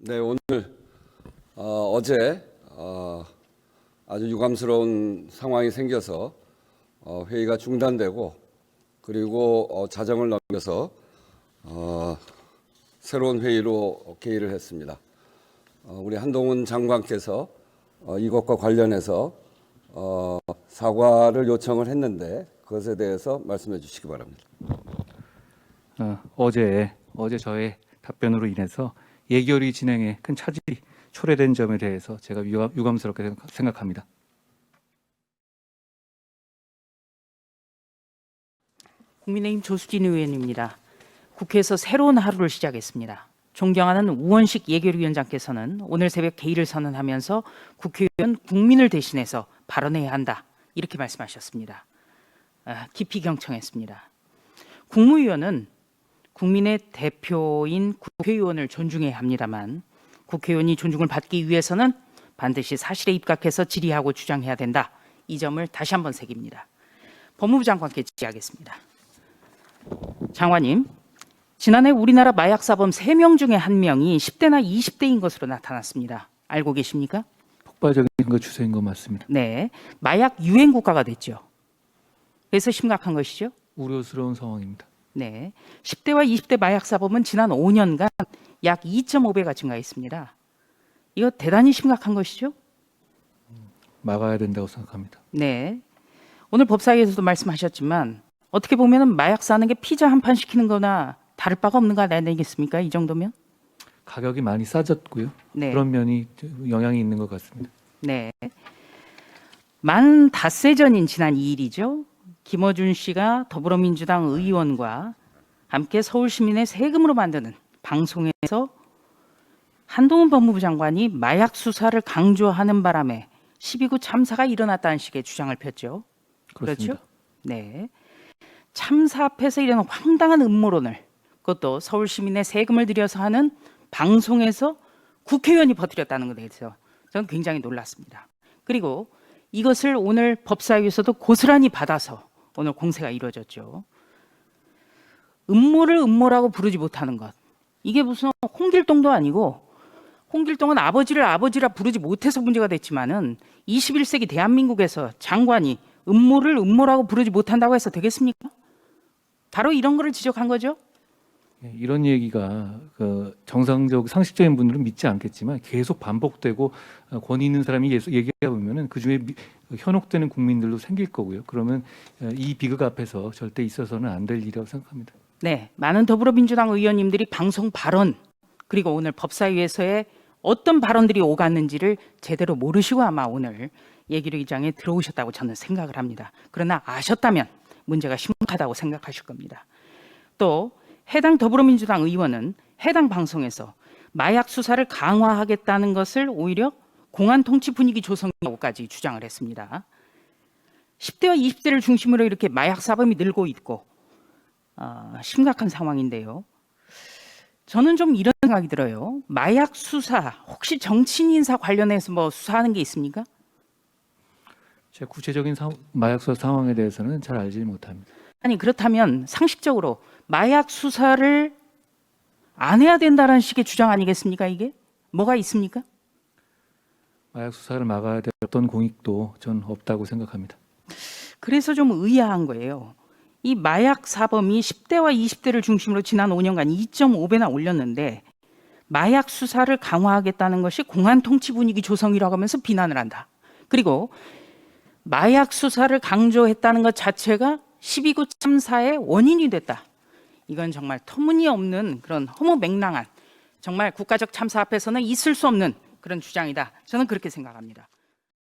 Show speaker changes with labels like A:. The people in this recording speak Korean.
A: 네, 오늘 어제 아주 유감스러운 상황이 생겨서 회의가 중단되고 그리고 자정을 넘겨서 새로운 회의로 개의를 했습니다. 우리 한동훈 장관께서 이것과 관련해서 사과를 요청을 했는데 그것에 대해서 말씀해 주시기 바랍니다.
B: 어제 저의 답변으로 인해서 예결위 진행에 큰 차질이 초래된 점에 대해서 제가 유감스럽게 생각합니다.
C: 국민의힘 조수진 의원입니다. 국회에서 새로운 하루를 시작했습니다. 존경하는 우원식 예결위원장께서는 오늘 새벽 개의를 선언하면서 국회의원 국민을 대신해서 발언해야 한다 이렇게 말씀하셨습니다. 깊이 경청했습니다. 국무위원은 국민의 대표인 국회의원을 존중해야 합니다만 국회의원이 존중을 받기 위해서는 반드시 사실에 입각해서 질의하고 주장해야 된다. 이 점을 다시 한번 새깁니다. 법무부 장관께 질의하겠습니다. 장관님, 지난해 우리나라 마약사범 3명 중에 1명이 10대나 20대인 것으로 나타났습니다. 알고 계십니까?
B: 폭발적인 선거 추세인 거 맞습니다.
C: 네, 마약 유행 국가가 됐죠. 그래서 심각한 것이죠.
B: 우려스러운 상황입니다.
C: 네, 10대와 20대 마약 사범은 지난 5년간 약 2.5배가 증가했습니다. 이거 대단히 심각한 것이죠.
B: 막아야 된다고 생각합니다.
C: 네, 오늘 법사위에서도 말씀하셨지만 어떻게 보면 마약 사는 게 피자 한 판 시키는 거나 다를 바가 없는 거 아니겠습니까? 이 정도면?
B: 가격이 많이 싸졌고요.
C: 네.
B: 그런 면이 영향이 있는 것 같습니다.
C: 네, 만 닷새 전인 지난 2일이죠. 김어준 씨가 더불어민주당 의원과 함께 서울시민의 세금으로 만드는 방송에서 한동훈 법무부 장관이 마약 수사를 강조하는 바람에 12구 참사가 일어났다는 식의 주장을 폈죠.
B: 그렇습니다.
C: 그렇죠? 네. 참사 앞에서 이런 황당한 음모론을 그것도 서울시민의 세금을 들여서 하는 방송에서 국회의원이 퍼뜨렸다는 것에 대해서 저는 굉장히 놀랐습니다. 그리고 이것을 오늘 법사위에서도 고스란히 받아서 오늘 공세가 이루어졌죠. 음모를 음모라고 부르지 못하는 것. 이게 무슨 홍길동도 아니고 홍길동은 아버지를 아버지라 부르지 못해서 문제가 됐지만은 21세기 대한민국에서 장관이 음모를 음모라고 부르지 못한다고 해서 되겠습니까? 바로 이런 거를 지적한 거죠.
B: 이런 얘기가 정상적 상식적인 분들은 믿지 않겠지만 계속 반복되고 권위 있는 사람이 얘기하다 보면은 그 중에 현혹되는 국민들도 생길 거고요. 그러면 이 비극 앞에서 절대 있어서는 안 될 일이라고 생각합니다.
C: 네, 많은 더불어민주당 의원님들이 방송 발언 그리고 오늘 법사위에서의 어떤 발언들이 오갔는지를 제대로 모르시고 아마 오늘 예결위장에 들어오셨다고 저는 생각을 합니다. 그러나 아셨다면 문제가 심각하다고 생각하실 겁니다. 또 해당 더불어민주당 의원은 해당 방송에서 마약 수사를 강화하겠다는 것을 오히려 공안 통치 분위기 조성이라고까지 주장을 했습니다. 10대와 20대를 중심으로 이렇게 마약 사범이 늘고 있고 심각한 상황인데요. 저는 좀 이런 생각이 들어요. 마약 수사 혹시 정치인 인사 관련해서 뭐 수사하는 게 있습니까?
B: 제 구체적인 마약 수사 상황에 대해서는 잘 알지 못합니다.
C: 아니 그렇다면 상식적으로 마약 수사를 안 해야 된다는 식의 주장 아니겠습니까? 이게 뭐가 있습니까?
B: 마약 수사를 막아야 될 어떤 공익도 전 없다고 생각합니다.
C: 그래서 좀 의아한 거예요. 이 마약 사범이 10대와 20대를 중심으로 지난 5년간 2.5배나 올렸는데 마약 수사를 강화하겠다는 것이 공안 통치 분위기 조성이라고 하면서 비난을 한다. 그리고 마약 수사를 강조했다는 것 자체가 12구 참사의 원인이 됐다. 이건 정말 터무니없는 그런 허무맹랑한 정말 국가적 참사 앞에서는 있을 수 없는 그런 주장이다. 저는 그렇게 생각합니다.